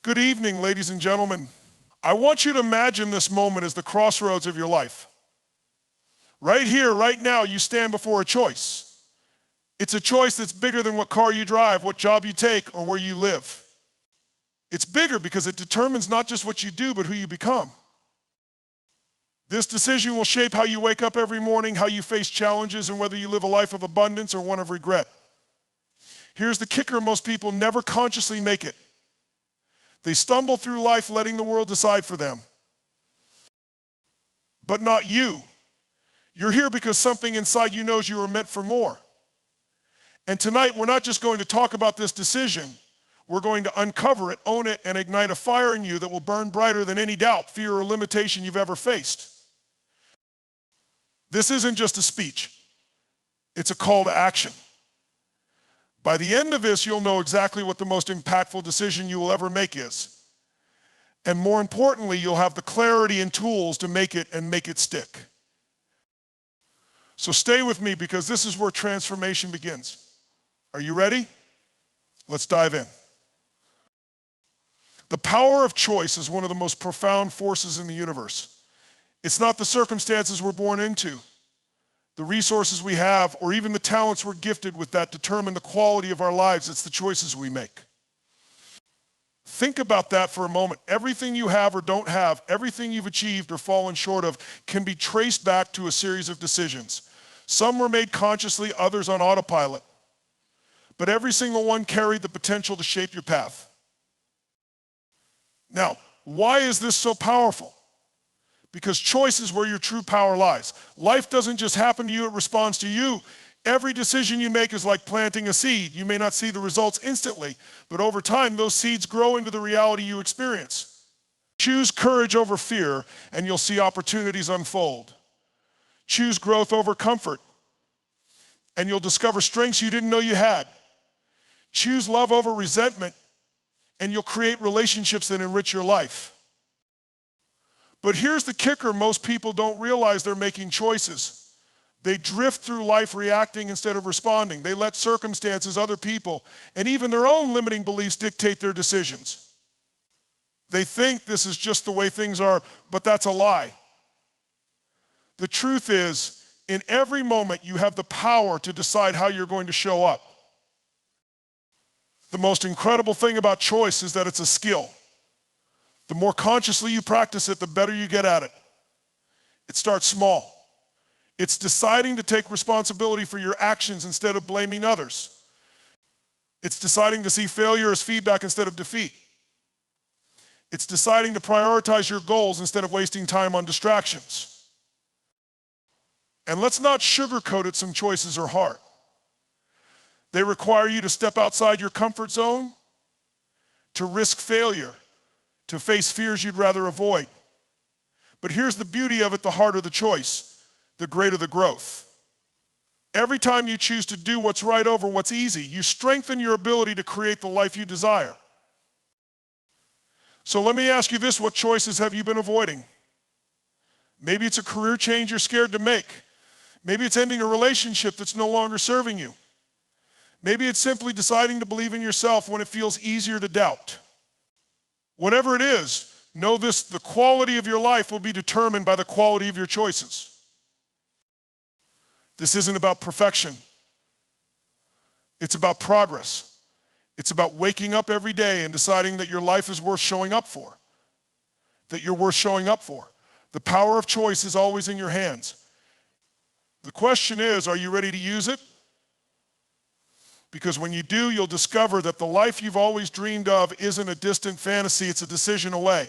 Good evening, ladies and gentlemen. I want you to imagine this moment as the crossroads of your life. Right here, right now, you stand before a choice. It's a choice that's bigger than what car you drive, what job you take, or where you live. It's bigger because it determines not just what you do, but who you become. This decision will shape how you wake up every morning, how you face challenges, and whether you live a life of abundance or one of regret. Here's the kicker: most people never consciously make it. They stumble through life letting the world decide for them. But not you. You're here because something inside you knows you are meant for more. And tonight, we're not just going to talk about this decision. We're going to uncover it, own it, and ignite a fire in you that will burn brighter than any doubt, fear, or limitation you've ever faced. This isn't just a speech. It's a call to action. By the end of this, you'll know exactly what the most impactful decision you will ever make is. And more importantly, you'll have the clarity and tools to make it and make it stick. So stay with me, because this is where transformation begins. Are you ready? Let's dive in. The power of choice is one of the most profound forces in the universe. It's not the circumstances we're born into, the resources we have, or even the talents we're gifted with that determine the quality of our lives. It's the choices we make. Think about that for a moment. Everything you have or don't have, everything you've achieved or fallen short of, can be traced back to a series of decisions. Some were made consciously, others on autopilot. But every single one carried the potential to shape your path. Now, why is this so powerful? Because choice is where your true power lies. Life doesn't just happen to you, it responds to you. Every decision you make is like planting a seed. You may not see the results instantly, but over time, those seeds grow into the reality you experience. Choose courage over fear, and you'll see opportunities unfold. Choose growth over comfort, and you'll discover strengths you didn't know you had. Choose love over resentment, and you'll create relationships that enrich your life. But here's the kicker: most people don't realize they're making choices. They drift through life reacting instead of responding. They let circumstances, other people, and even their own limiting beliefs dictate their decisions. They think this is just the way things are, but that's a lie. The truth is, in every moment, you have the power to decide how you're going to show up. The most incredible thing about choice is that it's a skill. The more consciously you practice it, the better you get at it. It starts small. It's deciding to take responsibility for your actions instead of blaming others. It's deciding to see failure as feedback instead of defeat. It's deciding to prioritize your goals instead of wasting time on distractions. And let's not sugarcoat it, some choices are hard. They require you to step outside your comfort zone, to risk failure, to face fears you'd rather avoid. But here's the beauty of it: the harder the choice, the greater the growth. Every time you choose to do what's right over what's easy, you strengthen your ability to create the life you desire. So let me ask you this: what choices have you been avoiding? Maybe it's a career change you're scared to make. Maybe it's ending a relationship that's no longer serving you. Maybe it's simply deciding to believe in yourself when it feels easier to doubt. Whatever it is, know this: the quality of your life will be determined by the quality of your choices. This isn't about perfection. It's about progress. It's about waking up every day and deciding that your life is worth showing up for. That you're worth showing up for. The power of choice is always in your hands. The question is, are you ready to use it? Because when you do, you'll discover that the life you've always dreamed of isn't a distant fantasy, it's a decision away.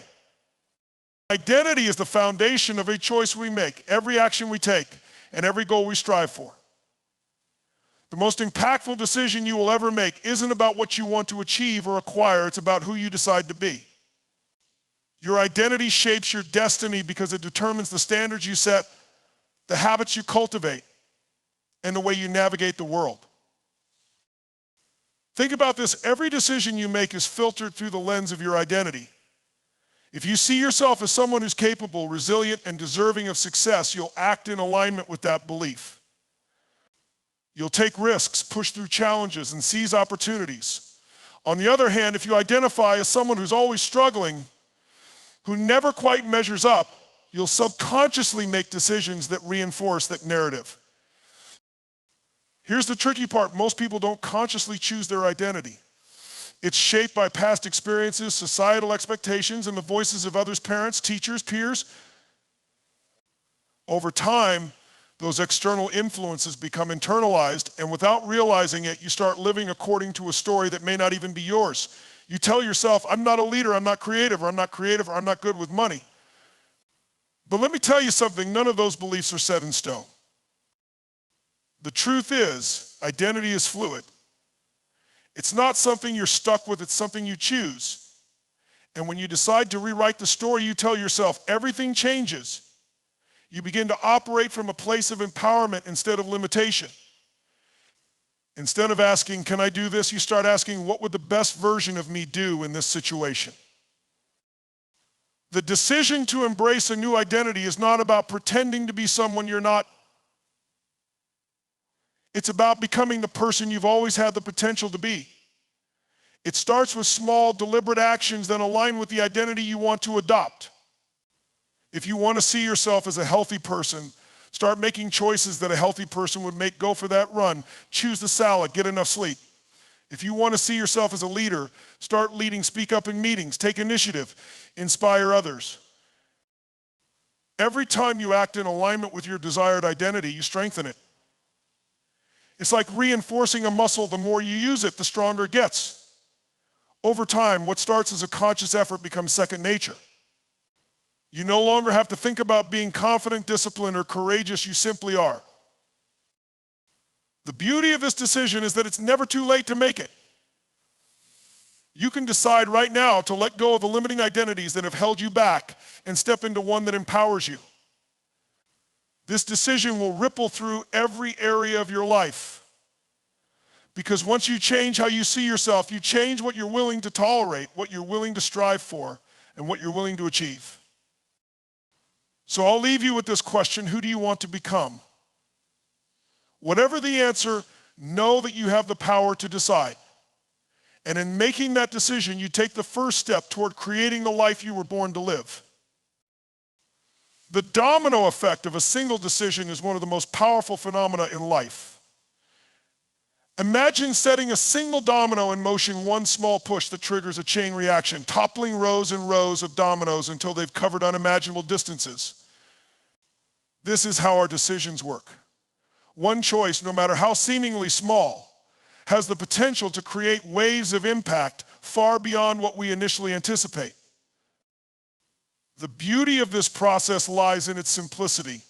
Identity is the foundation of a choice we make, every action we take, and every goal we strive for. The most impactful decision you will ever make isn't about what you want to achieve or acquire, it's about who you decide to be. Your identity shapes your destiny because it determines the standards you set, the habits you cultivate, and the way you navigate the world. Think about this: every decision you make is filtered through the lens of your identity. If you see yourself as someone who's capable, resilient, and deserving of success, you'll act in alignment with that belief. You'll take risks, push through challenges, and seize opportunities. On the other hand, if you identify as someone who's always struggling, who never quite measures up, you'll subconsciously make decisions that reinforce that narrative. Here's the tricky part. Most people don't consciously choose their identity. It's shaped by past experiences, societal expectations, and the voices of others, parents, teachers, peers. Over time, those external influences become internalized, and without realizing it, you start living according to a story that may not even be yours. You tell yourself, I'm not a leader, I'm not creative, or I'm not creative, or I'm not good with money. But let me tell you something, none of those beliefs are set in stone. The truth is, identity is fluid. It's not something you're stuck with, it's something you choose. And when you decide to rewrite the story, you tell yourself, everything changes. You begin to operate from a place of empowerment instead of limitation. Instead of asking, can I do this? You start asking, what would the best version of me do in this situation? The decision to embrace a new identity is not about pretending to be someone you're not. It's about becoming the person you've always had the potential to be. It starts with small, deliberate actions that align with the identity you want to adopt. If you want to see yourself as a healthy person, start making choices that a healthy person would make. Go for that run. Choose the salad. Get enough sleep. If you want to see yourself as a leader, start leading, speak up in meetings, take initiative, inspire others. Every time you act in alignment with your desired identity, you strengthen it. It's like reinforcing a muscle. The more you use it, the stronger it gets. Over time, what starts as a conscious effort becomes second nature. You no longer have to think about being confident, disciplined, or courageous. You simply are. The beauty of this decision is that it's never too late to make it. You can decide right now to let go of the limiting identities that have held you back and step into one that empowers you. This decision will ripple through every area of your life. Because once you change how you see yourself, you change what you're willing to tolerate, what you're willing to strive for, and what you're willing to achieve. So I'll leave you with this question: who do you want to become? Whatever the answer, know that you have the power to decide. And in making that decision, you take the first step toward creating the life you were born to live. The domino effect of a single decision is one of the most powerful phenomena in life. Imagine setting a single domino in motion, one small push that triggers a chain reaction, toppling rows and rows of dominoes until they've covered unimaginable distances. This is how our decisions work. One choice, no matter how seemingly small, has the potential to create waves of impact far beyond what we initially anticipate. The beauty of this process lies in its simplicity.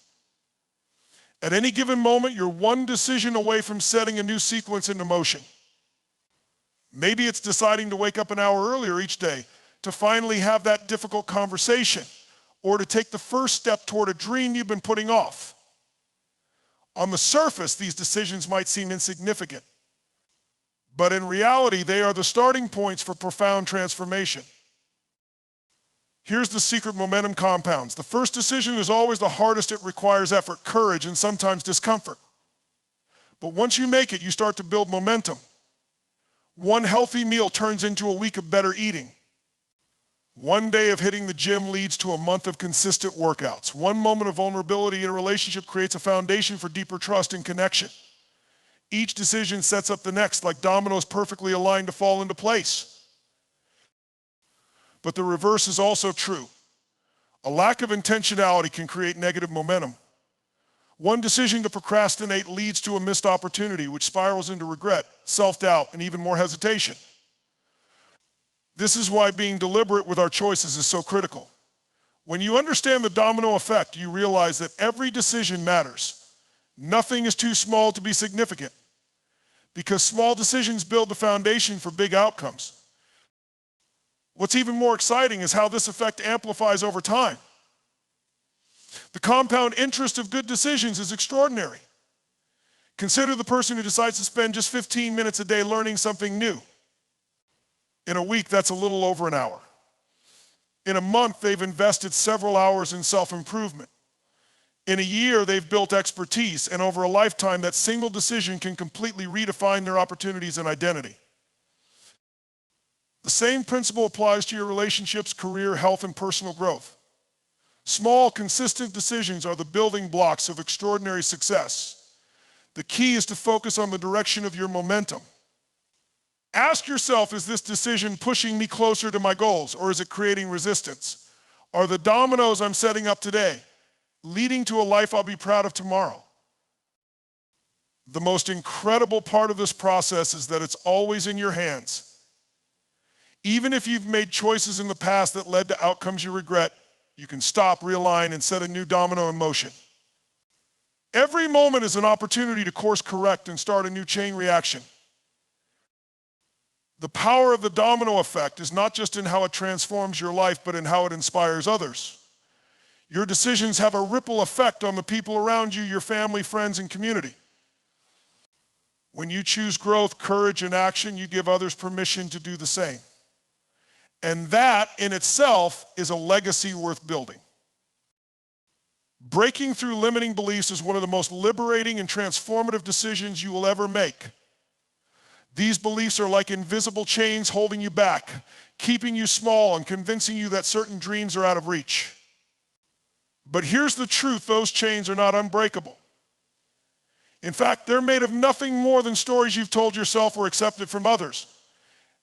At any given moment, you're one decision away from setting a new sequence into motion. Maybe it's deciding to wake up an hour earlier each day to finally have that difficult conversation, or to take the first step toward a dream you've been putting off. On the surface, these decisions might seem insignificant, but in reality, they are the starting points for profound transformation. Here's the secret momentum compounds. The first decision is always the hardest. It requires effort, courage, and sometimes discomfort. But once you make it, you start to build momentum. One healthy meal turns into a week of better eating. One day of hitting the gym leads to a month of consistent workouts. One moment of vulnerability in a relationship creates a foundation for deeper trust and connection. Each decision sets up the next, like dominoes perfectly aligned to fall into place. But the reverse is also true. A lack of intentionality can create negative momentum. One decision to procrastinate leads to a missed opportunity, which spirals into regret, self-doubt, and even more hesitation. This is why being deliberate with our choices is so critical. When you understand the domino effect, you realize that every decision matters. Nothing is too small to be significant, because small decisions build the foundation for big outcomes. What's even more exciting is how this effect amplifies over time. The compound interest of good decisions is extraordinary. Consider the person who decides to spend just 15 minutes a day learning something new. In a week, that's a little over an hour. In a month, they've invested several hours in self-improvement. In a year, they've built expertise, and over a lifetime, that single decision can completely redefine their opportunities and identity. The same principle applies to your relationships, career, health, and personal growth. Small, consistent decisions are the building blocks of extraordinary success. The key is to focus on the direction of your momentum. Ask yourself, is this decision pushing me closer to my goals, or is it creating resistance? Are the dominoes I'm setting up today leading to a life I'll be proud of tomorrow? The most incredible part of this process is that it's always in your hands. Even if you've made choices in the past that led to outcomes you regret, you can stop, realign, and set a new domino in motion. Every moment is an opportunity to course correct and start a new chain reaction. The power of the domino effect is not just in how it transforms your life, but in how it inspires others. Your decisions have a ripple effect on the people around you, your family, friends, and community. When you choose growth, courage, and action, you give others permission to do the same. And that in itself is a legacy worth building. Breaking through limiting beliefs is one of the most liberating and transformative decisions you will ever make. These beliefs are like invisible chains holding you back, keeping you small and convincing you that certain dreams are out of reach. But here's the truth, those chains are not unbreakable. In fact, they're made of nothing more than stories you've told yourself or accepted from others.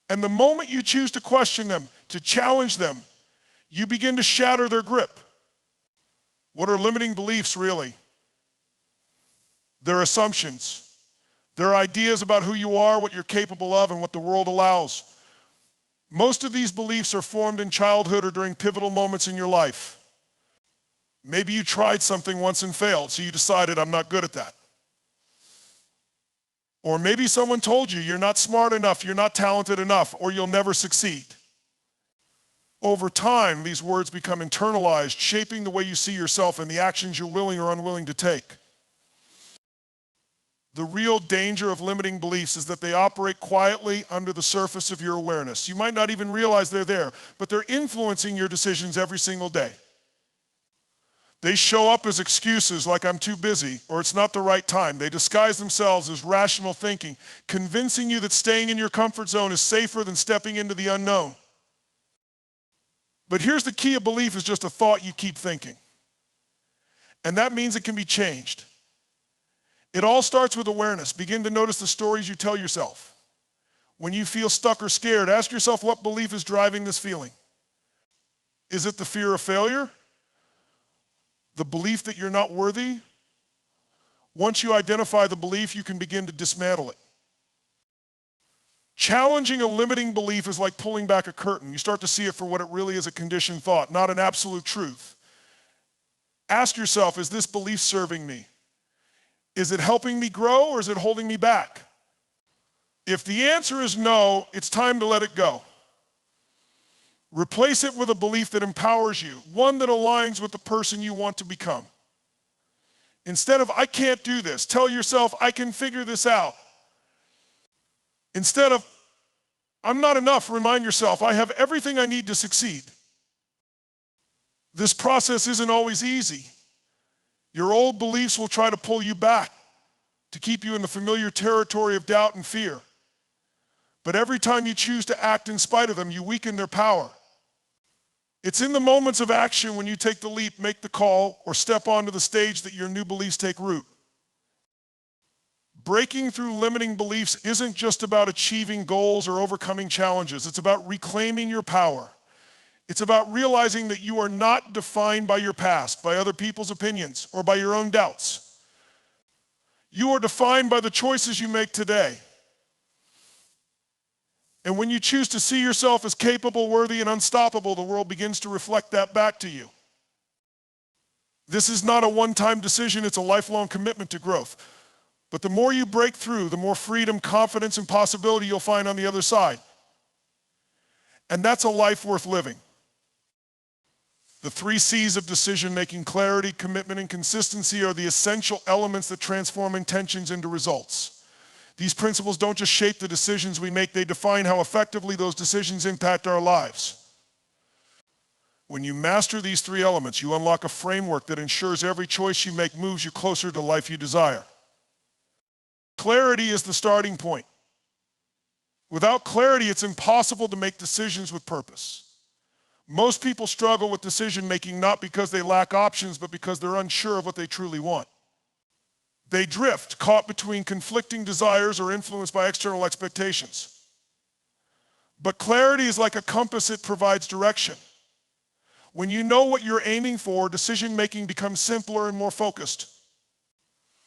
And the moment you choose to question them, to challenge them, you begin to shatter their grip. What are limiting beliefs really? They're assumptions. They're ideas about who you are, what you're capable of, and what the world allows. Most of these beliefs are formed in childhood or during pivotal moments in your life. Maybe you tried something once and failed, so you decided, I'm not good at that. Or maybe someone told you you're not smart enough, you're not talented enough, or you'll never succeed. Over time, these words become internalized, shaping the way you see yourself and the actions you're willing or unwilling to take. The real danger of limiting beliefs is that they operate quietly under the surface of your awareness. You might not even realize they're there, but they're influencing your decisions every single day. They show up as excuses like I'm too busy or it's not the right time. They disguise themselves as rational thinking, convincing you that staying in your comfort zone is safer than stepping into the unknown. But here's the key, a belief is just a thought you keep thinking. And that means it can be changed. It all starts with awareness. Begin to notice the stories you tell yourself. When you feel stuck or scared, ask yourself what belief is driving this feeling. Is it the fear of failure? The belief that you're not worthy? Once you identify the belief, you can begin to dismantle it. Challenging a limiting belief is like pulling back a curtain. You start to see it for what it really is, a conditioned thought, not an absolute truth. Ask yourself, is this belief serving me? Is it helping me grow or is it holding me back? If the answer is no, it's time to let it go. Replace it with a belief that empowers you, one that aligns with the person you want to become. Instead of, I can't do this, tell yourself, I can figure this out. Instead of, I'm not enough, remind yourself, I have everything I need to succeed. This process isn't always easy. Your old beliefs will try to pull you back, to keep you in the familiar territory of doubt and fear. But every time you choose to act in spite of them, you weaken their power. It's in the moments of action when you take the leap, make the call, or step onto the stage that your new beliefs take root. Breaking through limiting beliefs isn't just about achieving goals or overcoming challenges. It's about reclaiming your power. It's about realizing that you are not defined by your past, by other people's opinions, or by your own doubts. You are defined by the choices you make today. And when you choose to see yourself as capable, worthy, and unstoppable, the world begins to reflect that back to you. This is not a one-time decision, it's a lifelong commitment to growth. But the more you break through, the more freedom, confidence, and possibility you'll find on the other side. And that's a life worth living. The 3 C's of decision-making: clarity, commitment, and consistency are the essential elements that transform intentions into results. These principles don't just shape the decisions we make, they define how effectively those decisions impact our lives. When you master these 3 elements, you unlock a framework that ensures every choice you make moves you closer to the life you desire. Clarity is the starting point. Without clarity, it's impossible to make decisions with purpose. Most people struggle with decision making not because they lack options, but because they're unsure of what they truly want. They drift, caught between conflicting desires or influenced by external expectations. But clarity is like a compass, it provides direction. When you know what you're aiming for, decision making becomes simpler and more focused.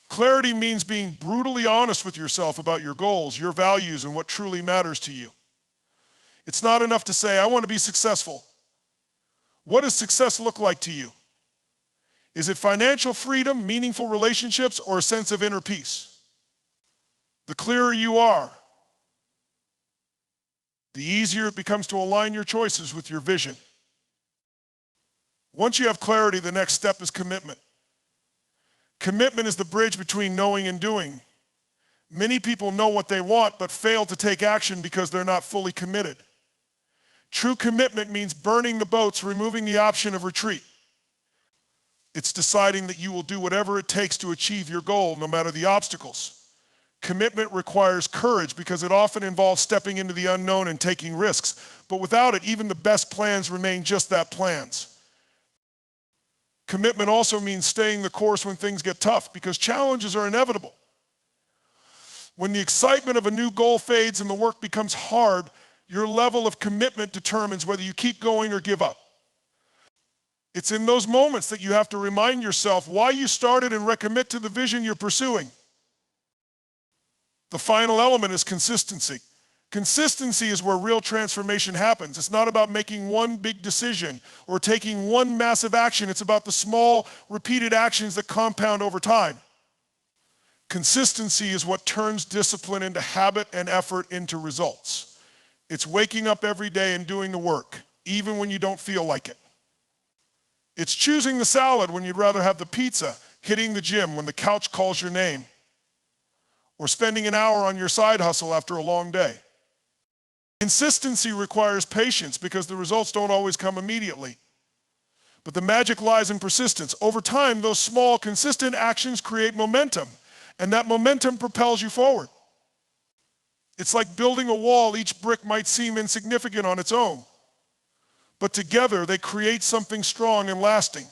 Clarity means being brutally honest with yourself about your goals, your values, and what truly matters to you. It's not enough to say, I want to be successful. What does success look like to you? Is it financial freedom, meaningful relationships, or a sense of inner peace? The clearer you are, the easier it becomes to align your choices with your vision. Once you have clarity, the next step is commitment. Commitment is the bridge between knowing and doing. Many people know what they want, but fail to take action because they're not fully committed. True commitment means burning the boats, removing the option of retreat. It's deciding that you will do whatever it takes to achieve your goal, no matter the obstacles. Commitment requires courage because it often involves stepping into the unknown and taking risks. But without it, even the best plans remain just that, plans. Commitment also means staying the course when things get tough, because challenges are inevitable. When the excitement of a new goal fades and the work becomes hard, your level of commitment determines whether you keep going or give up. It's in those moments that you have to remind yourself why you started and recommit to the vision you're pursuing. The final element is consistency. Consistency is where real transformation happens. It's not about making one big decision or taking one massive action. It's about the small, repeated actions that compound over time. Consistency is what turns discipline into habit and effort into results. It's waking up every day and doing the work, even when you don't feel like it. It's choosing the salad when you'd rather have the pizza, hitting the gym when the couch calls your name, or spending an hour on your side hustle after a long day. Consistency requires patience because the results don't always come immediately. But the magic lies in persistence. Over time, those small, consistent actions create momentum, and that momentum propels you forward. It's like building a wall. Each brick might seem insignificant on its own, but together they create something strong and lasting.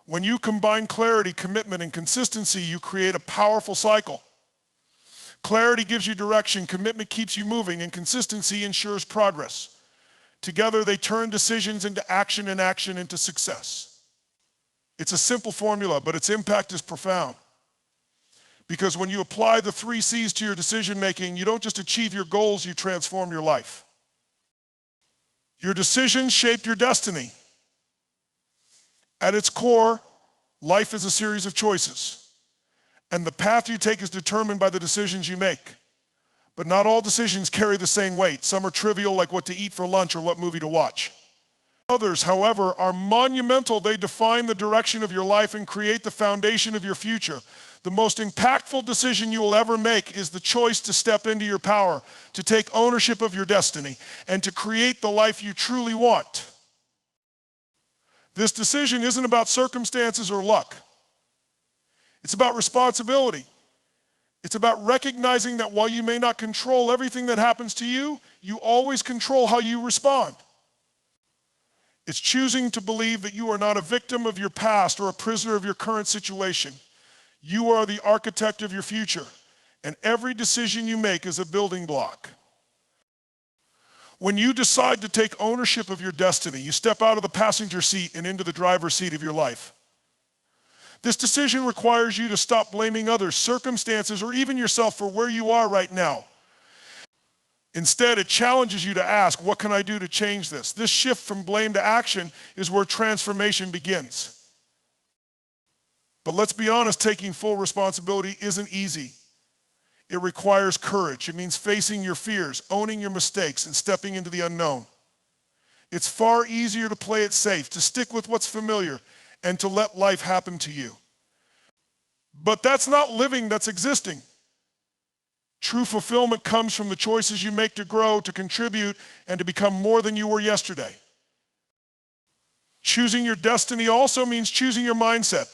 When you combine clarity, commitment, and consistency, you create a powerful cycle. Clarity gives you direction, commitment keeps you moving, and consistency ensures progress. Together, they turn decisions into action and action into success. It's a simple formula, but its impact is profound. Because when you apply the 3 C's to your decision making, you don't just achieve your goals, you transform your life. Your decisions shape your destiny. At its core, life is a series of choices, and the path you take is determined by the decisions you make. But not all decisions carry the same weight. Some are trivial, like what to eat for lunch or what movie to watch. Others, however, are monumental. They define the direction of your life and create the foundation of your future. The most impactful decision you will ever make is the choice to step into your power, to take ownership of your destiny, and to create the life you truly want. This decision isn't about circumstances or luck. It's about responsibility. It's about recognizing that while you may not control everything that happens to you, you always control how you respond. It's choosing to believe that you are not a victim of your past or a prisoner of your current situation. You are the architect of your future, and every decision you make is a building block. When you decide to take ownership of your destiny, you step out of the passenger seat and into the driver's seat of your life. This decision requires you to stop blaming others, circumstances, or even yourself for where you are right now. Instead, it challenges you to ask, what can I do to change this? This shift from blame to action is where transformation begins. But let's be honest, taking full responsibility isn't easy. It requires courage. It means facing your fears, owning your mistakes, and stepping into the unknown. It's far easier to play it safe, to stick with what's familiar, and to let life happen to you. But that's not living, that's existing. True fulfillment comes from the choices you make to grow, to contribute, and to become more than you were yesterday. Choosing your destiny also means choosing your mindset.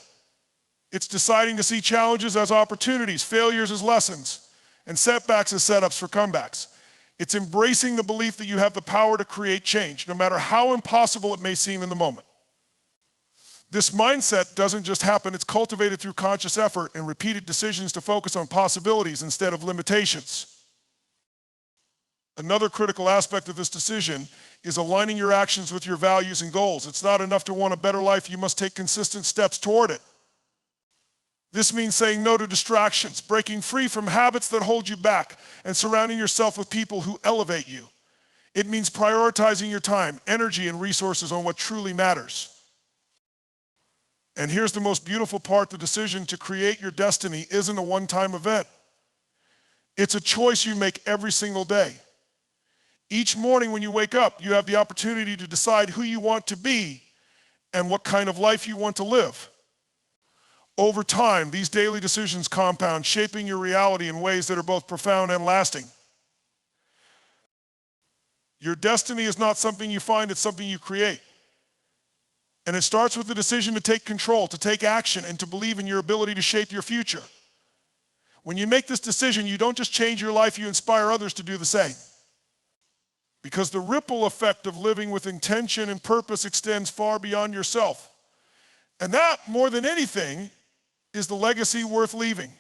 It's deciding to see challenges as opportunities, failures as lessons, and setbacks as setups for comebacks. It's embracing the belief that you have the power to create change, no matter how impossible it may seem in the moment. This mindset doesn't just happen, it's cultivated through conscious effort and repeated decisions to focus on possibilities instead of limitations. Another critical aspect of this decision is aligning your actions with your values and goals. It's not enough to want a better life, you must take consistent steps toward it. This means saying no to distractions, breaking free from habits that hold you back, and surrounding yourself with people who elevate you. It means prioritizing your time, energy, and resources on what truly matters. And here's the most beautiful part: the decision to create your destiny isn't a one-time event. It's a choice you make every single day. Each morning when you wake up, you have the opportunity to decide who you want to be and what kind of life you want to live. Over time, these daily decisions compound, shaping your reality in ways that are both profound and lasting. Your destiny is not something you find, it's something you create. And it starts with the decision to take control, to take action, and to believe in your ability to shape your future. When you make this decision, you don't just change your life, you inspire others to do the same. Because the ripple effect of living with intention and purpose extends far beyond yourself. And that, more than anything, is the legacy worth leaving.